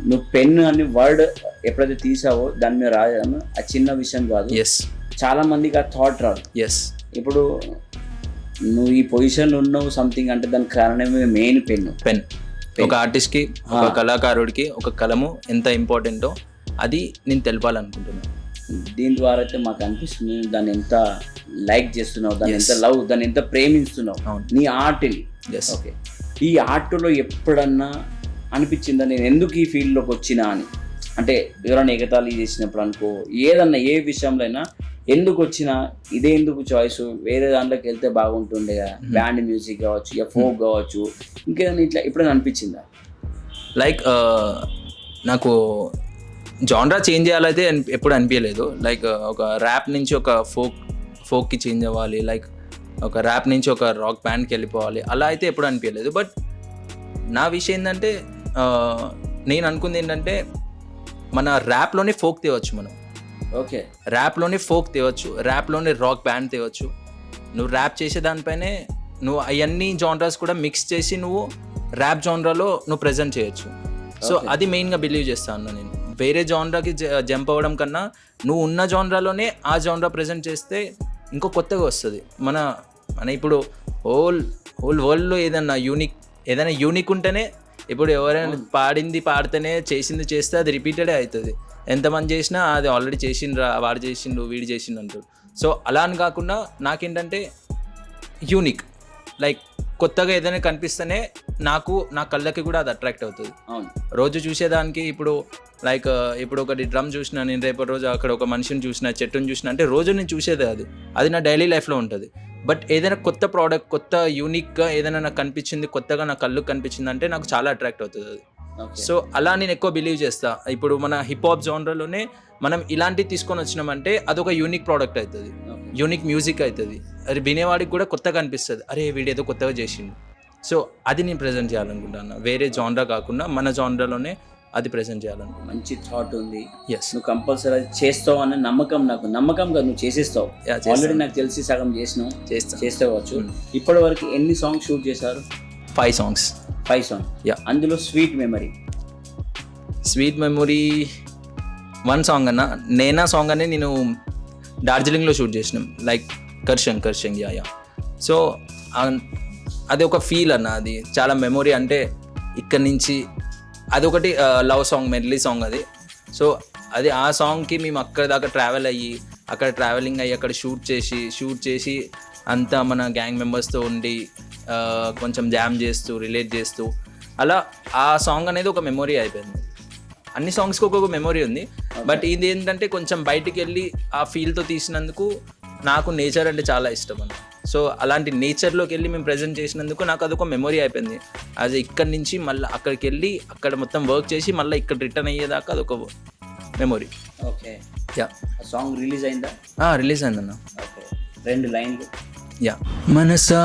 నువ్వు పెన్ను అని వర్డ్ ఎప్పుడైతే తీసావో దాని మీద రాయడం ఆ చిన్న విషయం కాదు. చాలా మందికి ఆ థాట్ రాదు. ఇప్పుడు నువ్వు ఈ పొజిషన్లో ఉన్నావు సంథింగ్ అంటే దానికి కారణమే మెయిన్ పెన్. ఒక ఆర్టిస్ట్కి, ఒక కళాకారుడికి ఒక కలము ఎంత ఇంపార్టెంటో అది నేను తెలపాలనుకుంటున్నాను. దీని ద్వారా అయితే మాకు అనిపిస్తుంది దాన్ని ఎంత లైక్ చేస్తున్నావు, దాన్ని ఎంత లవ్, దాన్ని ఎంత ప్రేమిస్తున్నావు నీ ఆర్ట్ని. ఓకే, ఈ ఆర్ట్లో ఎప్పుడన్నా అనిపించిందా నేను ఎందుకు ఈ ఫీల్డ్లోకి వచ్చినా అని? అంటే ఎవరైనా ఎగతాళి చేసినప్పుడు అనుకో, ఏదన్నా ఏ విషయంలో అయినా ఎందుకు వచ్చినా, ఇదే ఎందుకు చాయిస్, వేరే దాంట్లోకి వెళ్తే బాగుంటుండే, బ్యాండ్ మ్యూజిక్ కావచ్చు, ఫోక్ కావచ్చు, ఇంకేదైనా ఇట్లా ఎప్పుడైనా అనిపించిందా? లైక్ నాకు జానరా చేంజ్ చేయాలైతే ఎప్పుడు అనిపించలేదు. లైక్ ఒక ర్యాప్ నుంచి ఒక ఫోక్కి చేంజ్ అవ్వాలి, లైక్ ఒక ర్యాప్ నుంచి ఒక రాక్ బ్యాండ్కి వెళ్ళిపోవాలి, అలా అయితే ఎప్పుడు అనిపించలేదు. బట్ నా విషయం ఏంటంటే నేను అనుకుంది ఏంటంటే మన ర్యాప్లోనే ఫోక్ తేవచ్చు మనం. ఓకే, ర్యాప్లోనే ఫోక్ తేవచ్చు, ర్యాప్లోనే రాక్ బ్యాండ్ తేవచ్చు. నువ్వు ర్యాప్ చేసే దానిపైనే నువ్వు అవన్నీ జానరాస్ కూడా మిక్స్ చేసి నువ్వు ర్యాప్ జానరాలో నువ్వు ప్రజెంట్ చేయొచ్చు. సో అది మెయిన్గా బిలీవ్ చేస్తాను నేను. వేరే జానరాకి జంప్ అవ్వడం కన్నా నువ్వు ఉన్న జానరాలోనే ఆ జానరా ప్రజెంట్ చేస్తే ఇంకో కొత్తగా వస్తుంది. మన ఇప్పుడు హోల్ వరల్డ్లో ఏదైనా యూనిక్ ఉంటేనే, ఇప్పుడు ఎవరైనా పాడితేనే చేసింది చేస్తే అది రిపీటెడే అవుతుంది. ఎంతమంది చేసినా అది ఆల్రెడీ చేసిండ్రా, వాడు చేసిండు, వీడు చేసిండు అంటారు. సో అలా అని కాకుండా నాకేంటంటే యూనిక్, లైక్ కొత్తగా ఏదైనా కనిపిస్తేనే నా కళ్ళకి కూడా అది అట్రాక్ట్ అవుతుంది. రోజు చూసేదానికి ఇప్పుడు ఒకటి డ్రమ్ చూసినా నేను, రేపటి రోజు అక్కడ ఒక మనిషిని చూసినా, చెట్టుని చూసినా, అంటే రోజు నేను చూసేదే అది నా డైలీ లైఫ్లో ఉంటుంది. బట్ ఏదైనా కొత్త ప్రోడక్ట్, కొత్త యూనిక్గా ఏదైనా నాకు కనిపించింది, కొత్తగా నా కళ్ళుకి కనిపించింది అంటే నాకు చాలా అట్రాక్ట్ అవుతుంది అది. సో అలా నేను ఎక్కువ బిలీవ్ చేస్తా. ఇప్పుడు మన హిప్ హాప్ జానరాలోనే మనం ఇలాంటివి తీసుకొని వచ్చినామంటే అదొక యూనిక్ ప్రోడక్ట్ అవుతుంది, యూనిక్ మ్యూజిక్ అవుతుంది. అది వినేవాడికి కూడా కొత్తగా అనిపిస్తుంది, అరే వీడేదో కొత్తగా చేసిండు. సో అది నేను ప్రజెంట్ చేయాలనుకుంటున్నా, వేరే జానరా కాకుండా మన జానరాలోనే అది ప్రజెంట్ చేయాలనుకుంటున్నా. మంచి థాట్ ఉంది. నువ్వు కంపల్సరీ అది చేస్తావు అనే నమ్మకం కాదు, నువ్వు చేసేస్తావు. ఆల్రెడీ నాకు తెలిసి సగం చేస్తావచ్చు. ఇప్పటి వరకు ఎన్ని సాంగ్స్ షూట్ చేశారు? 5 songs. అందులో స్వీట్ మెమరీ 1 song అన్న, నేనా సాంగ్ అని నేను డార్జిలింగ్లో షూట్ చేసినాం, లైక్ కర్షంగ్ యా. సో అది ఒక ఫీల్ అన్న, అది చాలా మెమొరీ. అంటే ఇక్కడ నుంచి అది ఒకటి లవ్ సాంగ్, మెడ్లీ సాంగ్ అది. సో అది ఆ సాంగ్కి మేము అక్కడ దాకా ట్రావెలింగ్ అయ్యి అక్కడ షూట్ చేసి అంతా మన గ్యాంగ్ మెంబర్స్తో ఉండి కొంచెం జామ్ చేస్తూ, రిలేట్ చేస్తూ, అలా ఆ సాంగ్ అనేది ఒక మెమొరీ అయిపోయింది. అన్ని సాంగ్స్కి ఒక్కొక్క మెమొరీ ఉంది. బట్ ఇది ఏంటంటే కొంచెం బయటికి వెళ్ళి ఆ ఫీల్తో తీసినందుకు నాకు నేచర్ అంటే చాలా ఇష్టం అన్న. సో అలాంటి నేచర్లోకి వెళ్ళి మేము ప్రజెంట్ చేసినందుకు నాకు అదొక మెమొరీ అయిపోయింది. అది ఇక్కడి నుంచి మళ్ళీ అక్కడికి వెళ్ళి అక్కడ మొత్తం వర్క్ చేసి మళ్ళీ ఇక్కడ రిటర్న్ అయ్యేదాకా అదొక మెమొరీ. ఓకే, సాంగ్ రిలీజ్ అయిందా? రిలీజ్ అయిందన్న. 2 లైన్లు. మనసా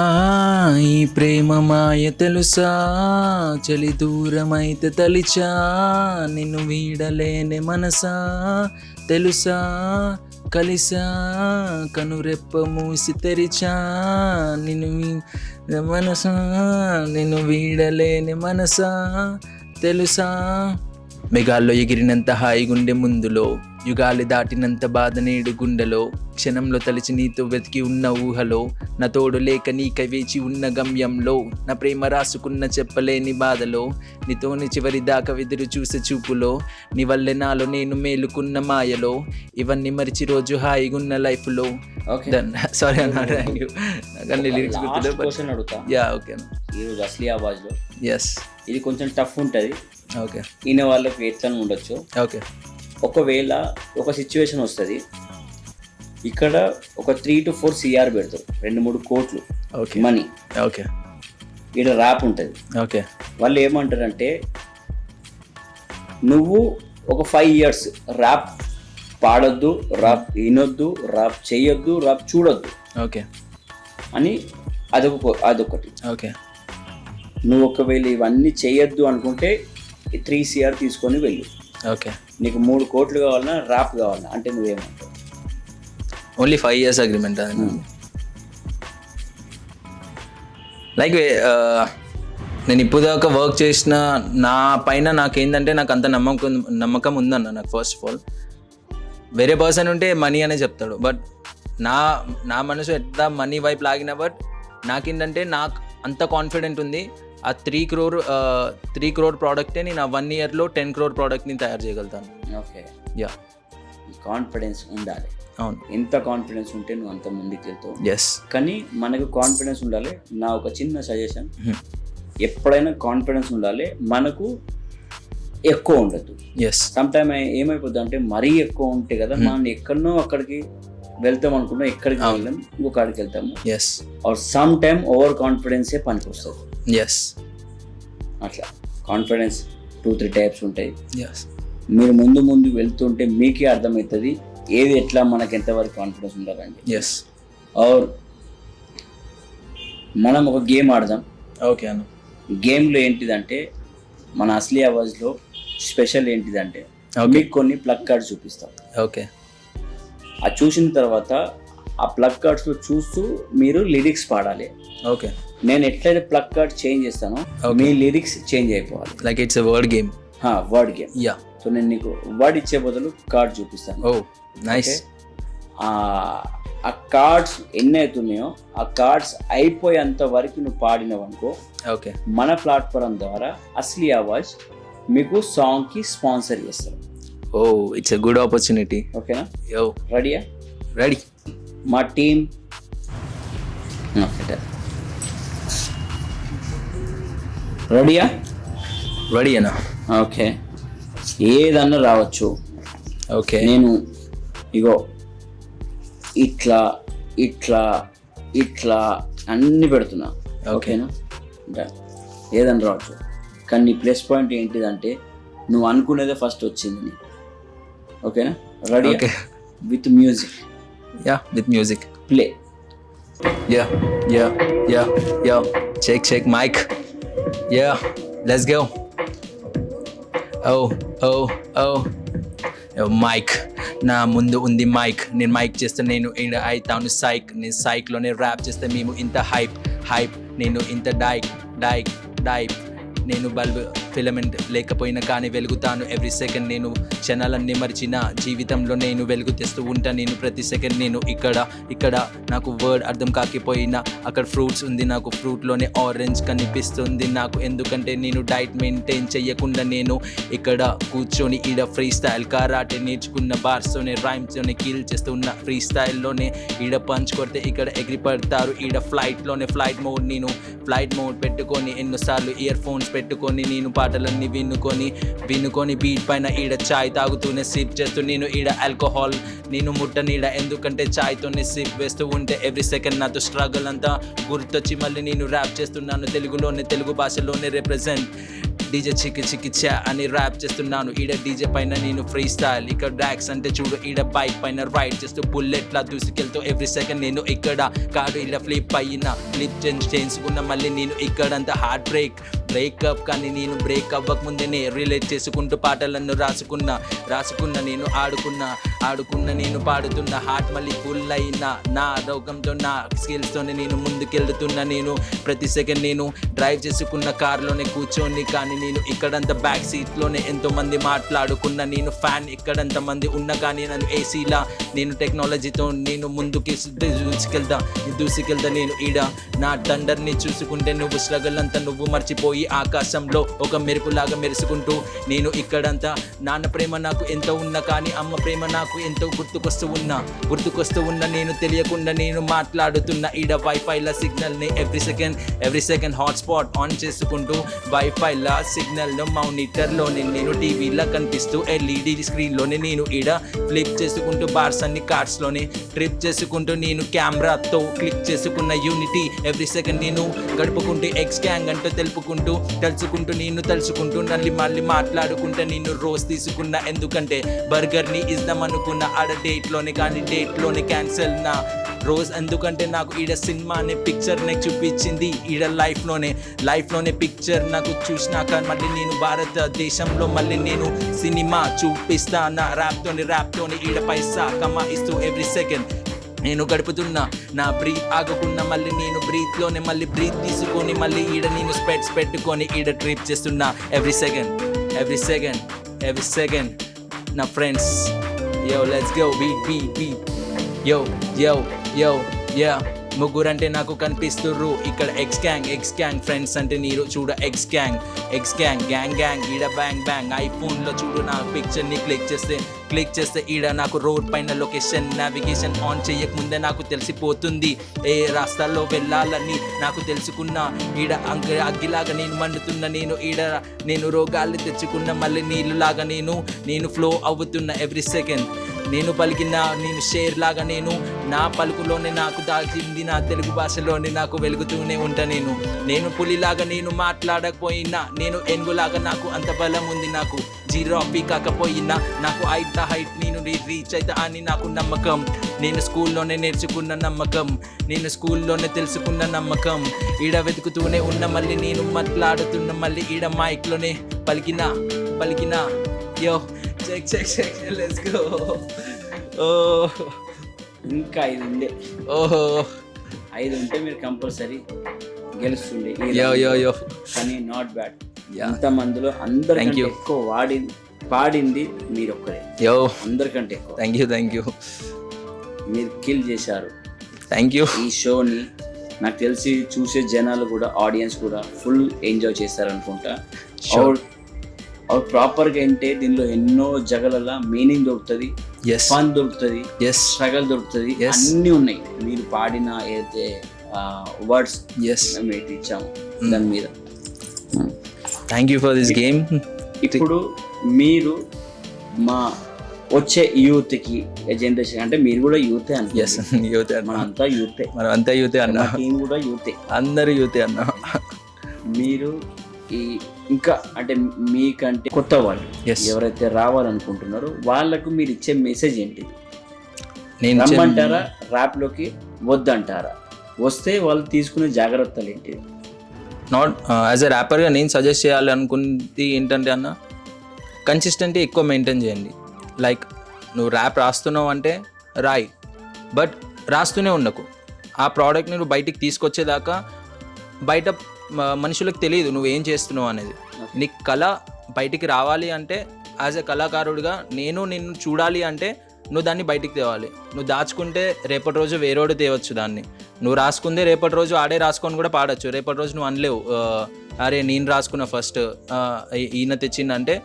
ఈ ప్రేమ మాయ తెలుసా, చలి దూరమైతే తలిచా, నిన్ను వీడలేని మనసా తెలుసా, కలిసా కనురెప్ప మూసి తెరిచా, మనసా నిన్ను వీడలేని మనసా తెలుసా. మెగాల్లో ఎగిరినంత హాయిగుండె ముందులో, యుగాలి దాటినంత బాధ నేడు గుండెలో, క్షణంలో తలిచి నీతో వెతికి ఉన్న ఊహలో, నా తోడు లేక నీకై వేచి ఉన్న గమ్యంలో, నా ప్రేమ రాసుకున్న చెప్పలేని బాధలో, నీతోని చివరి దాకా వెదురు చూసే చూపులో, నీ వల్లే నాలో నేను మేలుకున్న మాయలో, ఇవన్నీ మరిచి రోజు హాయిగున్న లైఫ్లో. సారీ అన్న, థ్యాంక్ యూ. లిరిక్స్ ఈరోజు అస్లీ ఆవాజ్లో ఇది కొంచెం టఫ్ ఉంటుంది. ఓకే, ఈయన వాళ్ళకి ఎట్లా ఉండొచ్చు. ఓకే, ఒకవేళ ఒక సిచ్యువేషన్ వస్తుంది, ఇక్కడ ఒక 3 to 4 CR పెడతారు, 2-3 కోట్లు మనీ. ఓకే, ఇక్కడ ర్యాప్ ఉంటుంది. ఓకే, వాళ్ళు ఏమంటారంటే నువ్వు ఒక 5 years ర్యాప్ పాడొద్దు, ర్యాప్ వినొద్దు, ర్యాప్ చేయొద్దు, ర్యాప్ చూడొద్దు ఓకే అని అదొకటి. ఓకే నువ్వు ఒకవేళ ఇవన్నీ చేయొద్దు అనుకుంటే 3 CR తీసుకొని వెళ్ళు. ఓకే నీకు 3 కోట్లు కావాలన్నా ర్యాప్ కావాలన్నా అంటే నువ్వేమంటావు? ఓన్లీ 5 years అగ్రిమెంట్ అది. లైక్ నేను ఇప్పుడు దాకా వర్క్ చేసిన నా పైన నాకేంటంటే నాకు అంత నమ్మకం ఉందన్న. నాకు ఫస్ట్ ఆఫ్ ఆల్ వేరే పర్సన్ ఉంటే మనీ అనే చెప్తాడు, బట్ నా మనసు ఎంత మనీ వైపు లాగినా, బట్ నాకేంటంటే నాకు అంత కాన్ఫిడెంట్ ఉంది. ఆ 3 crore ప్రోడక్టే నేను ఆ 1 yearలో 10 crore ప్రోడక్ట్ని తయారు చేయగలుగుతాను. ఓకే, యా కాన్ఫిడెన్స్ ఉండాలి. అవును, ఎంత కాన్ఫిడెన్స్ ఉంటే నువ్వు అంత ముందుకు వెళ్తావు. ఎస్, కానీ మనకు కాన్ఫిడెన్స్ ఉండాలి. నా ఒక చిన్న సజెషన్, ఎప్పుడైనా కాన్ఫిడెన్స్ ఉండాలి, మనకు ఎక్కువ ఉండదు. ఎస్, సమ్ టైమ్ ఏమైపోద్ది అంటే మరీ ఎక్కువ ఉంటే కదా మనం ఎక్కడనో అక్కడికి వెళ్తాం అనుకున్నాం, ఎక్కడికి వెళ్ళాం ఇంకొకడికి వెళ్తాము. Yes, or some time over కాన్ఫిడెన్సే పనికి వస్తుంది. ఎస్, అట్లా కాన్ఫిడెన్స్ 2-3 టైప్స్ ఉంటాయి. ఎస్, మీరు ముందు వెళ్తుంటే మీకే అర్థమవుతుంది ఏది ఎట్లా మనకి ఎంతవరకు కాన్ఫిడెన్స్ ఉండాలండి. ఎస్, ఆర్ మనం ఒక గేమ్ ఆడదాం. ఓకే అన్న. గేమ్లో ఏంటిదంటే మన అసలీ ఆవాజ్లో స్పెషల్ ఏంటిదంటే మీకు కొన్ని ప్లగ్ కార్డ్స్ చూపిస్తాం. ఓకే, అది చూసిన తర్వాత ఆ ప్లగ్ కార్డ్స్లో చూస్తూ మీరు లిరిక్స్ పాడాలి. ఓకే, నేను ఎట్లయితే ప్లగ్ కార్డ్ చేంజ్ చేస్తానో మీ లిరిక్స్ చేంజ్ అయిపోవాలి. Like it's a word game. Word game. Yeah, so నేను నీకు వర్డ్ ఇచ్చే బదులు కార్డ్ చూపిస్తాను. ఓ నైస్. ఆ కార్డ్స్ ఎన్ని అవుతున్నాయో ఆ కార్డ్స్ అయిపోయేంత వరకు నువ్వు పాడినావు అనుకో, ఓకే, మన ప్లాట్ఫామ్ ద్వారా అసలీ ఆవాజ్ మీకు సాంగ్కి స్పాన్సర్ చేస్తారు. Oh it's a good opportunity. ఓకేనా? యో, రెడీయా? రెడీ. మా టీం రెడీయా? రెడీ అన్నా. ఓకే, ఏదన్నా రావచ్చు. ఓకే, నేను ఇగో ఇట్లా ఇట్లా ఇట్లా అన్ని పెడుతున్నా. ఓకేనా? ఏదన్నా రావచ్చు, కానీ నీ ప్లస్ పాయింట్ ఏంటిదంటే నువ్వు అనుకునేదే ఫస్ట్ వచ్చింది నీకు. ఓకేనా? Ready? Okay, with music. Yeah, with music. Play. Yeah yeah yeah yeah, check mic. Yeah, let's go. Oh oh oh mic, నా ముందు ఉంది మైక్, నేను మైక్ చేస్తే నేను అవుతాను సైక్, నేను సైక్లోనే ర్యాప్ చేస్తే మేము ఇంత హైప్, నేను ఇంత డైక్, నేను బల్బ్ ఫిలమెంట్ లేకపోయినా కానీ వెలుగుతాను ఎవ్రీ సెకండ్, నేను క్షణాలన్నీ మరిచిన జీవితంలో నేను వెలుగు తెస్తూ ఉంటాను నేను ప్రతి సెకండ్. నేను ఇక్కడ నాకు వర్డ్ అర్థం కాకపోయినా అక్కడ ఫ్రూట్స్ ఉంది, నాకు ఫ్రూట్లోనే ఆరెంజ్ కనిపిస్తుంది నాకు, ఎందుకంటే నేను డైట్ మెయింటైన్ చేయకుండా నేను ఇక్కడ కూర్చొని ఈడ ఫ్రీ స్టైల్ కరాటే నేర్చుకున్న బార్స్తోనే రైమ్స్తోనే కిల్ చేస్తున్న ఫ్రీ స్టైల్లోనే ఈడ పంచ్ కొడితే ఇక్కడ ఎగిరి పడతారు ఈడ ఫ్లైట్ మోడ్ పెట్టుకొని ఎన్నోసార్లు ఇయర్ ఫోన్స్ పెట్టుకొని నేను పాటలన్నీ వినుకొని బీట్ పైన ఈడ చాయ్ తాగుతూనే సిప్ చేస్తూ నేను ఈడ ఆల్కహాల్ నేను ముట్టనీడ, ఎందుకంటే చాయ్తోనే సిప్ వేస్తూ ఉంటే ఎవ్రీ సెకండ్ నాతో స్ట్రగుల్ అంతా గుర్తొచ్చి మళ్ళీ నేను ర్యాప్ చేస్తున్నాను తెలుగు భాషలోనే రిప్రజెంట్ డీజే చిక్కి చా అని ర్యాప్ చేస్తున్నాను ఈడ డీజే పైన నేను ఫ్రీ స్టైల్, ఇక్కడ డ్రాక్స్ అంటే చూడు ఈడ బైక్ పైన రైడ్ చేస్తూ బుల్లెట్లా దూసుకెళ్తూ ఎవ్రీ సెకండ్ నేను ఇక్కడ కాడు ఇలా ఫ్లిప్ చేసుకున్న మళ్ళీ నేను ఇక్కడంతా హార్ట్ బ్రేకప్ కానీ నేను బ్రేక్ అవ్వక ముందేనే రిలేట్ చేసుకుంటూ పాటలను రాసుకున్న నేను ఆడుకున్న నేను పాడుతున్న హార్ట్ మళ్ళీ ఫుల్ అయినా నా రోగంతో నా స్కిల్స్తోనే నేను ముందుకెళ్తున్నా నేను ప్రతి సెకండ్ నేను డ్రైవ్ చేసుకున్న కార్లోనే కూర్చొని, కానీ నేను ఇక్కడంతా బ్యాక్ సీట్లోనే ఎంతో మంది మాట్లాడుకున్న నేను ఫ్యాన్ ఇక్కడంత మంది ఉన్నా కానీ నన్ను ఏసీలా నేను టెక్నాలజీతో నేను ముందుకి దూసుకెళ్తా నేను ఈడ నా డండర్ని చూసుకుంటే నువ్వు స్ట్రగల్ అంతా నువ్వు మర్చిపోయి ఆకాశంలో ఒక మెరుపులాగా మెరుసుకుంటూ నేను ఇక్కడంతా నాన్న ప్రేమ నాకు ఎంతో ఉన్నా కానీ అమ్మ ప్రేమ నాకు ఎంతో గుర్తుకొస్తూ ఉన్నా నేను తెలియకుండా నేను మాట్లాడుతున్న ఈడ వైఫైల సిగ్నల్ని ఎవ్రీ సెకండ్ హాట్స్పాట్ ఆన్ చేసుకుంటూ వైఫైల సిగ్నల్లో మానిటర్లోనే నేను టీవీలో కనిపిస్తూ ఎల్ఈడి స్క్రీన్లోనే నేను ఈడ ఫ్లిప్ చేసుకుంటూ బార్స్ అన్ని కార్డ్స్లోనే ట్రిప్ చేసుకుంటూ నేను కెమెరాతో క్లిక్ చేసుకున్న యూనిటీ ఎవ్రీ సెకండ్ నేను గడుపుకుంటూ ఎక్స్ గ్యాంగ్ అంటూ తెలుపుకుంటూ తెలుసుకుంటూ నిన్ను తలుచుకుంటూ మళ్ళీ మాట్లాడుకుంటే నిన్ను రోజు తీసుకున్నా. ఎందుకంటే బర్గర్ని ఇద్దాం అనుకున్న ఆడ డేట్లోనే, కానీ డేట్లోనే క్యాన్సల్ నా రోజ్. ఎందుకంటే నాకు ఈడ సినిమా అనే పిక్చర్ నాకు చూపించింది, ఈడ లైఫ్లోనే పిక్చర్ నాకు చూసినాక మళ్ళీ నేను భారతదేశంలో మళ్ళీ నేను సినిమా చూపిస్తా. నా ర్యాప్తోని ఈడ పైసా కమాయిస్తూ ఎవ్రీ సెకండ్ నేను గడుపుతున్నా. నా బ్రీత్ ఆగకుండా మళ్ళీ నేను బ్రీత్లోనే మళ్ళీ బ్రీత్ తీసుకొని మళ్ళీ ఈడ నేను స్పెట్స్ పెట్టుకొని ఈడ ట్రిప్ చేస్తున్నా. ఎవ్రీ సెకండ్ నా friends. Yo let's go beat. యో ముగ్గురంటే నాకు కనిపిస్తుర్రు ఇక్కడ ఎక్స్ గ్యాంగ్ ఫ్రెండ్స్ అంటే నీరు చూడ ఎక్స్ గ్యాంగ్ గ్యాంగ్ ఈడ బ్యాంగ్ ఐఫోన్లో చూడు నా పిక్చర్ని క్లిక్ చేస్తే ఈడ నాకు రోడ్ పైన లొకేషన్ నావిగేషన్ ఆన్ చేయకముందే నాకు తెలిసిపోతుంది ఏ రాస్తాల్లో వెళ్ళాలని నాకు తెలుసుకున్నా. ఈడ అగ్గిలాగా నేను మండుతున్నా, నేను రోగాలు తెచ్చుకున్న మళ్ళీ నీళ్ళులాగా నేను ఫ్లో అవుతున్నా. ఎవ్రీ సెకండ్ నేను పలికిన నేను షేర్ లాగా నా పలుకులోనే నాకు దాచింది నా తెలుగు భాషలోనే నాకు వెలుగుతూనే ఉంటా. నేను పులిలాగా నేను మాట్లాడకపోయినా, నేను ఏనుగులాగా నాకు అంత బలం ఉంది. నాకు జీరాఫీ కాకపోయినా నాకు హైట్ నేను రీచ్ అవుతా అని నాకు నమ్మకం. నేను స్కూల్లోనే నేర్చుకున్న నమ్మకం, నేను స్కూల్లోనే తెలుసుకున్న నమ్మకం. ఈడ వెతుకుతూనే ఉన్న మళ్ళీ నేను మాట్లాడుతున్న మళ్ళీ ఈడ మైక్లోనే పలికిన యో చెక్ లెట్స్ గో. ఇంకా 5 ఉండే. ఓహో 5 ఉంటే మీరు కంపల్సరీ గెలుస్తుండే. యో కానీ నాట్ బ్యాడ్. ఇంతమందిలో అందరికంటే ఎక్కువ పాడింది మీరు ఒక్కరే. అందరికంటే ఎక్కువ. థ్యాంక్ యూ మీరు కిల్ చేశారు. Thank you. ఈ షోని నాకు తెలిసి చూసే జనాలు కూడా, ఆడియన్స్ కూడా ఫుల్ ఎంజాయ్ చేస్తారనుకుంటా. ప్రాపర్గా అంటే దీనిలో ఎన్నో జగలలా మీనింగ్ దొరుకుతుంది, ఫన్ దొరుకుతుంది, స్ట్రగల్ దొరుకుతుంది, అన్నీ ఉన్నాయి. మీరు పాడిన ఏదైతే వర్డ్స్ మేము ఇచ్చాము దాని మీద. Thank you for this game. ఇప్పుడు మీరు మా వచ్చే యూత్కి జనరేషన్ అంటే మీరు కూడా యూతే మనంతా యూతే అన్న, టీం కూడా యూతే, అందరూ యూతే అన్న. మీరు ఈ ఇంకా అంటే మీకంటే కొత్త వాళ్ళు ఎవరైతే రావాలనుకుంటున్నారో వాళ్ళకు మీరు ఇచ్చే మెసేజ్ ఏంటి? రమ్మంటారా, ర్యాప్లోకి వద్దంటారా, వస్తే వాళ్ళు తీసుకునే జాగ్రత్తలు ఏంటి? నాట్ యాజ్ ఎ ర్యాపర్గా నేను సజెస్ట్ చేయాలి అనుకుంది ఏంటంటే అన్న, కన్సిస్టెంట్గా ఎక్కువ మెయింటైన్ చేయండి. లైక్ నువ్వు ర్యాప్ రాస్తున్నావు అంటే రాయి, బట్ రాస్తూనే ఉండకు. ఆ ప్రోడక్ట్ని నువ్వు బయటికి తీసుకొచ్చేదాకా బయట మనుషులకు తెలియదు నువ్వేం చేస్తున్నావు అనేది. నీ కళ బయటికి రావాలి అంటే యాజ్ ఎ కళాకారుడిగా నిన్ను చూడాలి అంటే నువ్వు దాన్ని బయటికి తేవాలి. నువ్వు దాచుకుంటే రేపటి రోజు వేరేవాడు తేవచ్చు దాన్ని. నువ్వు రాసుకుందే రేపటి రోజు ఆడే రాసుకొని కూడా పాడచ్చు. రేపటి రోజు నువ్వు అనలేవు అరే నేను రాసుకున్నా ఫస్ట్ ఈయన తెచ్చిందంటే,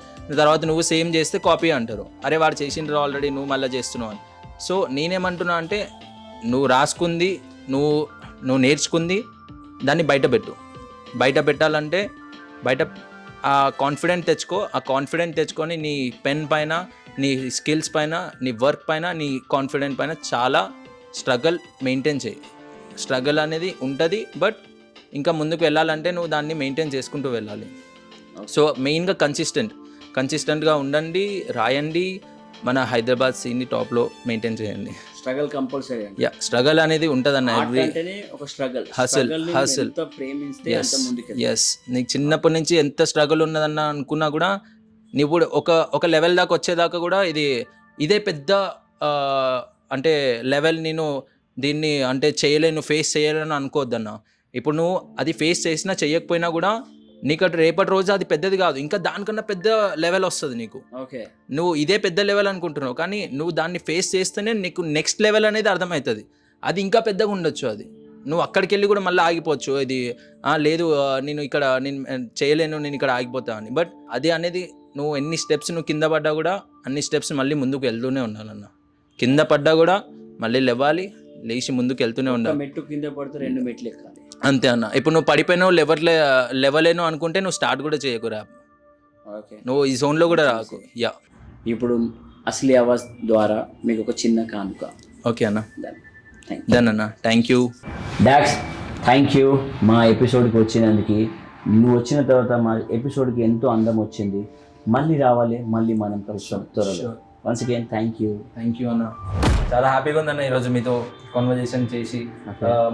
తర్వాత నువ్వు సేమ్ చేస్తే కాపీ అంటారు. అరే వాడు చేసిండ్రు ఆల్రెడీ, నువ్వు మళ్ళీ చేస్తున్నావు అని. సో నేనేమంటున్నా అంటే నువ్వు రాసుకుంది, నువ్వు నేర్చుకుంది దాన్ని బయట పెట్టాలంటే బయట ఆ కాన్ఫిడెంట్ తెచ్చుకొని నీ పెన్ పైన, నీ స్కిల్స్ పైన, నీ వర్క్ పైన, నీ కాన్ఫిడెంట్ పైన చాలా స్ట్రగల్ మెయింటైన్ చేయి. స్ట్రగల్ అనేది ఉంటుంది, బట్ ఇంకా ముందుకు వెళ్ళాలంటే నువ్వు దాన్ని మెయింటైన్ చేసుకుంటూ వెళ్ళాలి. సో మెయిన్గా కన్సిస్టెంట్గా ఉండండి, రాయండి, మన హైదరాబాద్ సీన్ని టాప్లో మెయింటైన్ చేయండి. Struggle compulsory. స్ట్రగల్ అనేది ఉంటుంది అన్న. Hustle yes. నీకు చిన్నప్పటి నుంచి ఎంత స్ట్రగుల్ ఉన్నదన్న అనుకున్నా కూడా నువ్వు ఒక లెవెల్ దాకా వచ్చేదాకా కూడా ఇదే పెద్ద అంటే లెవెల్, నేను దీన్ని అంటే ఫేస్ చేయలేను అనుకోవద్దన్న. ఇప్పుడు నువ్వు అది ఫేస్ చేసినా చెయ్యకపోయినా కూడా నీకు అటు రేపటి రోజు అది పెద్దది కాదు, ఇంకా దానికన్నా పెద్ద లెవెల్ వస్తుంది నీకు. నువ్వు ఇదే పెద్ద లెవెల్ అనుకుంటున్నావు, కానీ నువ్వు దాన్ని ఫేస్ చేస్తేనే నీకు నెక్స్ట్ లెవెల్ అనేది అర్థమవుతుంది. అది ఇంకా పెద్దగా ఉండొచ్చు. అది నువ్వు అక్కడికి వెళ్ళి కూడా మళ్ళీ ఆగిపోవచ్చు. ఇది లేదు నేను చేయలేను, నేను ఇక్కడ ఆగిపోతా అని. బట్ అది అనేది నువ్వు ఎన్ని స్టెప్స్ నువ్వు కింద పడ్డా కూడా అన్ని స్టెప్స్ మళ్ళీ ముందుకు వెళ్తూనే ఉండాలన్న. కింద పడ్డా కూడా మళ్ళీ లేచి ముందుకు వెళ్తూనే ఉండాలి. మెట్టు కింద పడితే 2 మెట్లు ఎక్కాలి, అంతే అన్న. ఇప్పుడు నువ్వు పడిపోయినావు, లెవలేను అనుకుంటే నువ్వు స్టార్ట్ కూడా చేయకు ర్యాప్. నువ్వు ఈ జోన్లో కూడా రాకు. ఇప్పుడు అసలీ ఆవాజ్ ద్వారా మీకు ఒక చిన్న కానుక. ఓకే అన్న, డన్ అన్న. Thank you Dax. Thank you మా ఎపిసోడ్కి వచ్చినందుకు. నువ్వు వచ్చిన తర్వాత మా ఎపిసోడ్కి ఎంతో అందం వచ్చింది. మళ్ళీ రావాలి, మళ్ళీ మనం కలుస్తాం త్వరలో. వన్స్ అగైన్ థ్యాంక్ యూ అన్న. చాలా హ్యాపీగా ఉందన్న ఈరోజు మీతో కాన్వర్జేషన్ చేసి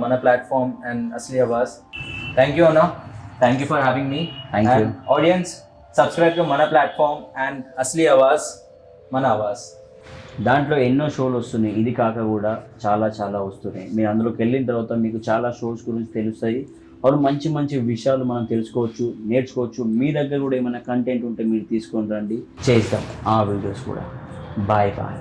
మన ప్లాట్ఫామ్ అండ్ అస్లీ అవాజ్. థ్యాంక్ యూ అన్న. Thank you for having me. Thank you. Audience, subscribe to మన ప్లాట్ఫామ్ అండ్ అస్లీ అవాజ్, మన అవాజ్. దాంట్లో ఎన్నో షోలు వస్తున్నాయి, ఇది కాక కూడా చాలా చాలా వస్తున్నాయి. మీరు అందులోకి వెళ్ళిన తర్వాత మీకు చాలా షోస్ గురించి తెలుస్తాయి. వారు మంచి మంచి విషయాలు మనం తెలుసుకోవచ్చు, నేర్చుకోవచ్చు. మీ దగ్గర కూడా ఏమైనా కంటెంట్ ఉంటే మీరు తీసుకొని రండి, చేద్దాం ఆ వీడియోస్ కూడా. Bye bye.